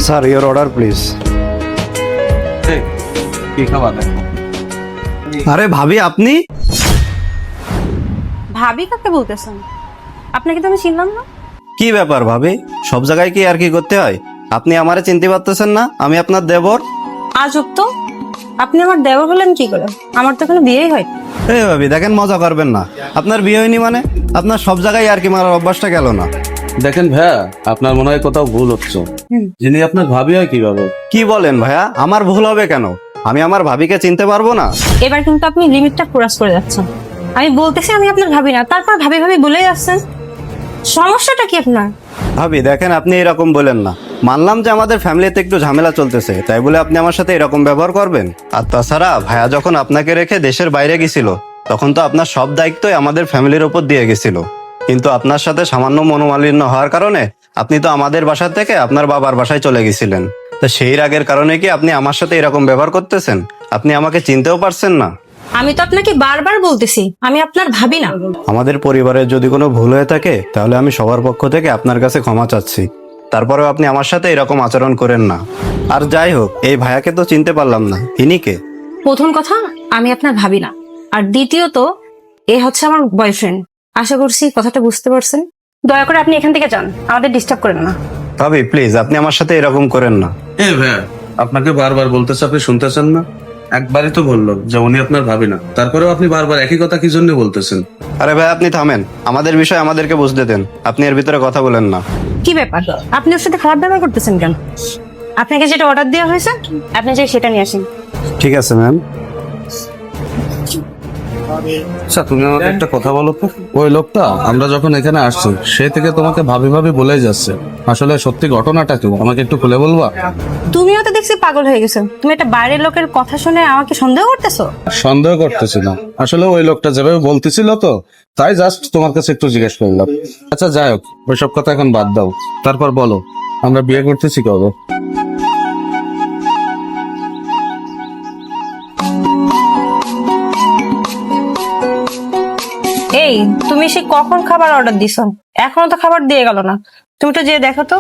Sir, your order please. কি খাবার? আরে ভাবি, আপনি? ভাবি কাকে বলতেছেন? আপনাকে তো আমি চিনলাম না। কি ব্যাপার ভাবি, সব জায়গায় কি আর কি করতে হয়? আপনি আমারে চিনতে পারতেছেন না? আমি আপনার দেবর। আজব তো, আপনি আমার দেওর হলেন কি করে? আমার তো কোনো বিয়েই হয়। এই ভাবি দেখেন, মজা করবেন না। আপনার বিয়ে হয়নি মানে আপনার সব জায়গায় আর কি মারার অভ্যাসটা গেল না? দেখেন ভাইয়া, আপনার মনে হয় কোথাও ভুল হচ্ছে। যিনি আপনার ভাবি হয় কিভাবে? কি বলেন ভাইয়া, আমার ভুল হবে কেন? আমি আমার ভাবিকে চিনতে পারবো না? এবার কিন্তু আপনি লিমিটটা ক্রস করে যাচ্ছেন। আমি বলতেছি আমি আপনার ভাবি না, তারপর ভাবি ভাবি বলেই যাচ্ছেন। সমস্যাটা কি আপনার? ভাবি দেখেন, আপনি এরকম বলেন না। মানলাম যে আমাদের ফ্যামিলিতে একটু ঝামেলা চলতেছে, তাই বলে আপনি আমার সাথে এরকম ব্যবহার করবেন? আর তাছাড়া ভাইয়া যখন আপনাকে রেখে দেশের বাইরে গেছিল, তখন তো আপনার সব দায়িত্বই আমাদের ফ্যামিলির ওপর দিয়ে গেছিল। কিন্তু আপনার সাথে সামান্য মনোমালিন্য হওয়ার কারণে আপনি তো আমাদের বাসা থেকে আপনার বাবার বাসায় চলে গেছিলেন। তো সেই রাগের কারণে কি আপনি আমার সাথে এরকম ব্যবহার করতেছেন? আপনি আমাকে চিনতেও পারছেন না? আমি তো আপনাকে বারবার বলতেছি আমি আপনার ভাবি না। আমাদের পরিবারের যদি কোনো ভুল হয়ে থাকে, তাহলে আমি সবার পক্ষ থেকে আপনার কাছে ক্ষমা চাচ্ছি। তারপরেও আপনি আমার সাথে এরকম আচরণ করেন না। আর যাই হোক, এই ভাইয়াকে তো চিনতে পারলাম না, ইনি কে? প্রথম কথা, আমি আপনার ভাবি না। আর দ্বিতীয়ত, এ হচ্ছে আমার বয়ফ্রেন্ড। আশা করছি কথাটা বুঝতে পারছেন। দয়া করে আপনি এখান থেকে যান, আমাদের ডিস্টার্ব করেন না। ভাবি প্লিজ, আপনি আমার সাথে এরকম করেন না। ভাইয়া, আপনাকে বারবার বলতেছে, আপনি শুনতেছেন না? একবারই তো বললো যে উনি আপনার ভাবি না, তারপরেও আপনি বারবার একই কথা কি জন্য বলতেছেন? আরে ভাই আপনি থামেন, আমাদের বিষয় আমাদেরকে বুঝতে দেন। আপনি এর ভিতরে কথা বলেন না। কি ব্যাপার, আপনি ওর সাথে খারাপ ব্যবহার করতেছেন কেন? আপনাকে যেটা অর্ডার দেওয়া হয়েছে আপনি যে সেটা নিয়ে আসেন। ঠিক আছে ম্যাম। আচ্ছা, তুমি আমাকে একটা কথা বলো তো, ওই লোকটা আমরা যখন এখানে আসছি সে থেকে তোমাকে ভাবি ভাবি বলেই যাচ্ছে, আসলে সত্যি ঘটনাটা কি আমাকে একটু খুলে বলবা? তুমিও তো দেখছি পাগল হয়ে গেছো। তুমি একটা বাইরের লোকের কথা শুনে আমাকে সন্দেহ করতেছো। সন্দেহ করতেছি না, আসলে ওই লোকটা যেভাবে বলতেছিল তো, তাই জাস্ট তোমার কাছে একটু জিজ্ঞেস করলাম। আচ্ছা যাই হোক, ওইসব কথা এখন বাদ দাও। তারপর বলো, আমরা বিয়ে করতেছি কবে? এই, তুমি সে কখন খাবার অর্ডার দিছো? এখনো তো খাবার দিয়ে গেল না। তুমি তো যেয়ে দেখো তো,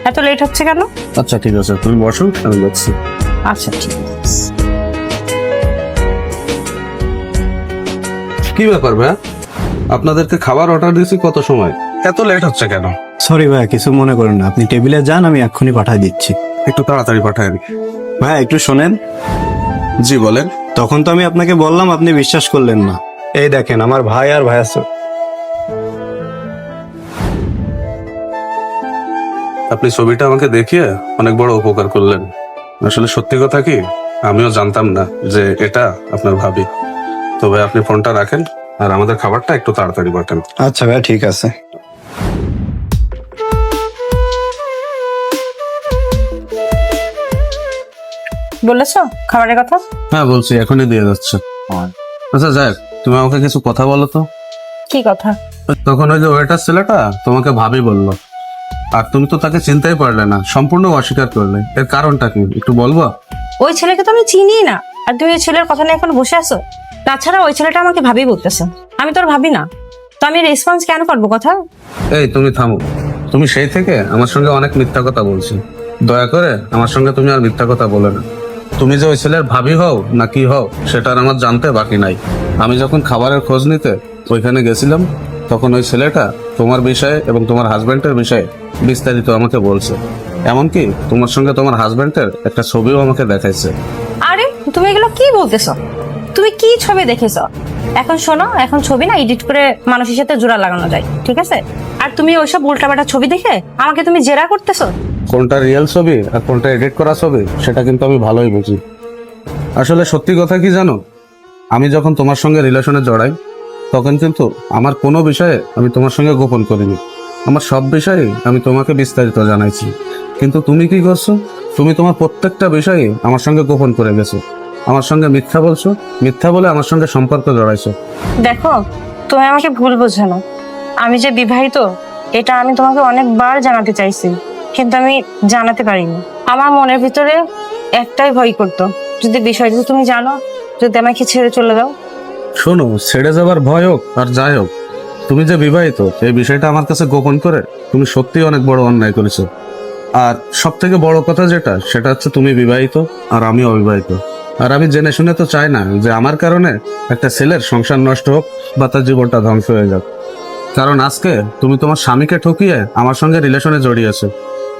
এত লেট হচ্ছে কেন? আচ্ছা ঠিক আছে, তুমি বসো, আমি যাচ্ছি। আচ্ছা ঠিক আছে। কি ব্যাপার ভাইয়া, আপনাদেরকে খাবার অর্ডার দিয়েছি কত সময়, এত লেট হচ্ছে কেন? সরি ভাইয়া, কিছু মনে করেন না। আপনি টেবিলে যান, আমি এক্ষুনি পাঠিয়ে দিচ্ছি। একটু তাড়াতাড়ি পাঠায় দিন। ভাইয়া একটু শোনেন। জি বলেন। তখন তো আমি আপনাকে বললাম, আপনি বিশ্বাস করলেন না। এই দেখেন, আমার ভাই আর ভাই আছে। আপনি ছবিটা আমাকে দেখিয়ে অনেক বড় উপকার করলেন। আসলে সত্যি কথা কি, আমিও জানতাম না যে এটা আপনার ভাবি। তবে আপনি ফোনটা রাখেন আর আমাদের খাবারটা একটু তাড়াতাড়ি পাঠান। আচ্ছা ভাইয়া, ঠিক আছে। বলেছো খাবারের কথা? হ্যাঁ বলছি, এখনই দিয়ে যাচ্ছে। আচ্ছা যাই হোক, তুমি আমাকে কিছু কথা বলো তো। কি কথা? তখন ওই যে ওয়েটার ছেলেটা তোমাকে ভাবি বললো, আর তুমি তো তাকে চিনতেই পারলে না, সম্পূর্ণ অস্বীকার করলে। এর কারণটা কি একটু বলবো? ওই ছেলেকে তো আমি চিনি না, আর তুমি ওই ছেলের কথা নিয়ে এখন বসে আছো। তাছাড়া ওই ছেলেটা আমাকে ভাবি বলতেছে, আমি তোর ভাবি না। তো আমি রেসপন্স কেন করবো কথা? এই তুমি থামো, তুমি সেই থেকে আমার সঙ্গে অনেক মিথ্যা কথা বলছি। দয়া করে আমার সঙ্গে তুমি আর মিথ্যা কথা বলে না। তুমি যে ওই ছেলের ভাবি হও না কি হও সেটা আর আমার জানতে বাকি নাই। আমি যখন খাবারের খোঁজ নিতে ওইখানে গেছিলাম, তখন ওই ছেলেটা তোমার বিষয়ে এবং তোমার হাজবেন্ডের বিষয়ে বিস্তারিত আমাকে বলছে। এমনকি তোমার সঙ্গে তোমার হাজবেন্ডের একটা ছবিও আমাকে দেখাইছে। আরে তুমি এগুলো কি বলতেছো? তুমি কি ছবি দেখেছো? এখন শোনো, এখন ছবি না এডিট করে মানুষের সাথে জোড়া লাগানো যায়, ঠিক আছে? আর তুমি ওইসব উল্টাপাল্টা ছবি দেখে আমাকে তুমি জেরা করতেছো। কোনটা রিয়েল ছবি আর কোনটা এডিট করা ছবি সেটা কিন্তু আমি ভালোই বুঝি। আসলে সত্যি কথা কি জানো, আমি যখন তোমার সঙ্গে রিলেশনে জড়াই, তখন কিন্তু আমার কোনো বিষয়ে আমি তোমার সঙ্গে গোপন করিনি। আমার সব বিষয়ে আমি তোমাকে বিস্তারিত জানাইছি। কিন্তু তুমি কি করছো, তুমি তোমার প্রত্যেকটা বিষয়ে আমার সঙ্গে গোপন করে গেছো। আমার সঙ্গে মিথ্যা বলছো, মিথ্যা বলে আমার সঙ্গে সম্পর্ক জড়াইছো। দেখো, তুমি আমাকে ভুল বোঝো না। আমি যে বিবাহিত এটা আমি তোমাকে অনেকবার জানাতে চাইছি, কিন্তু আমি জানাতে পারিনি। আমার মনের ভিতরে একটাই ভয় করতো, যদি বিষয়টা তুমি জানো, যদি আমাকে ছেড়ে চলে যাও। শোনো, ছেড়ে যাবার ভয় হোক আর যাই হোক, তুমি যে বিবাহিত এই বিষয়টা আমার কাছে গোপন করে তুমি সত্যিই অনেক বড় অন্যায় করেছো। আর সব থেকে বড় কথা যেটা, সেটা হচ্ছে তুমি বিবাহিত আর আমি অবিবাহিত। আর আমি জেনে শুনে তো চাই না যে আমার কারণে একটা ছেলের সংসার নষ্ট হোক বা তার জীবনটা ধ্বংস হয়ে যাক। কারণ আজকে তুমি তোমার স্বামীকে ঠকিয়ে আমার সঙ্গে রিলেশনে জড়িয়েছো,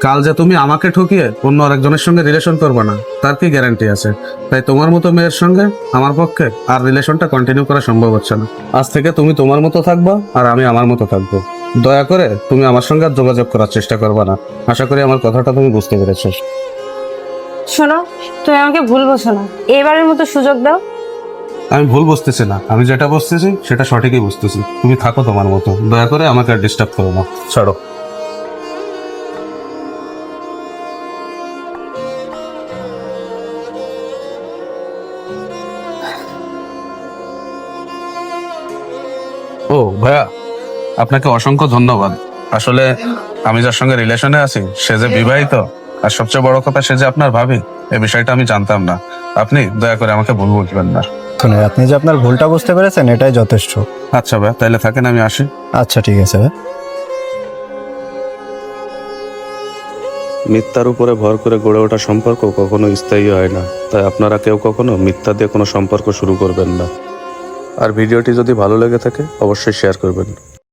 কাল যে তুমি আমাকে ঠকিয়ে অন্য আরেকজনের সঙ্গে রিলেশন করবে না তার কি গ্যারান্টি আছে? তাই তোমার মতো মেয়ের সঙ্গে আমার পক্ষে আর রিলেশনটা কন্টিনিউ করা সম্ভব হচ্ছে না। আজ থেকে তুমি তোমার মতো থাকবা আর আমি আমার মতো থাকবো। দয়া করে তুমি আমার সঙ্গে আর যোগাযোগ করার চেষ্টা করবে না। আশা করি আমার কথাটা তুমি বুঝতে পেরেছো। শোনো, তুমি আমাকে ভুল বোঝো না, এবারের মতো সুযোগ দাও। আমি ভুল বুঝতেছি না, আমি যেটা বুঝতেছি সেটা সঠিকই বুঝতেছি। তুমি থাকো তোমার মতো, দয়া করে আমাকে আর ডিস্টার্ব করো না। ছাড়ো। ও ভাইয়া, আপনাকে অসংখ্য ধন্যবাদ। আসলে আমি যার সঙ্গে রিলেশনে আছি সে যে বিবাহিত, আর সবচেয়ে বড় কথা সে যে আপনার ভাবি, এই বিষয়টা আমি জানতাম না। আপনি দয়া করে আমাকে ভুল বুঝবেন না। শুনে আপনি যে আপনার ভুলটা বুঝতে পেরেছেন এটাই যথেষ্ট। আচ্ছা ভাই, তাহলে থাকেন, আমি আসি। আচ্ছা ঠিক আছে ভাই। মিথ্যার উপরে ভর করে গড়ে ওঠা সম্পর্ক কখনো স্থায়ী হয় না। তাই আপনারা কেউ কখনো মিথ্যা দিয়ে কোনো সম্পর্ক শুরু করবেন না। আর ভিডিওটি যদি ভালো লেগে থাকে অবশ্যই শেয়ার করবেন।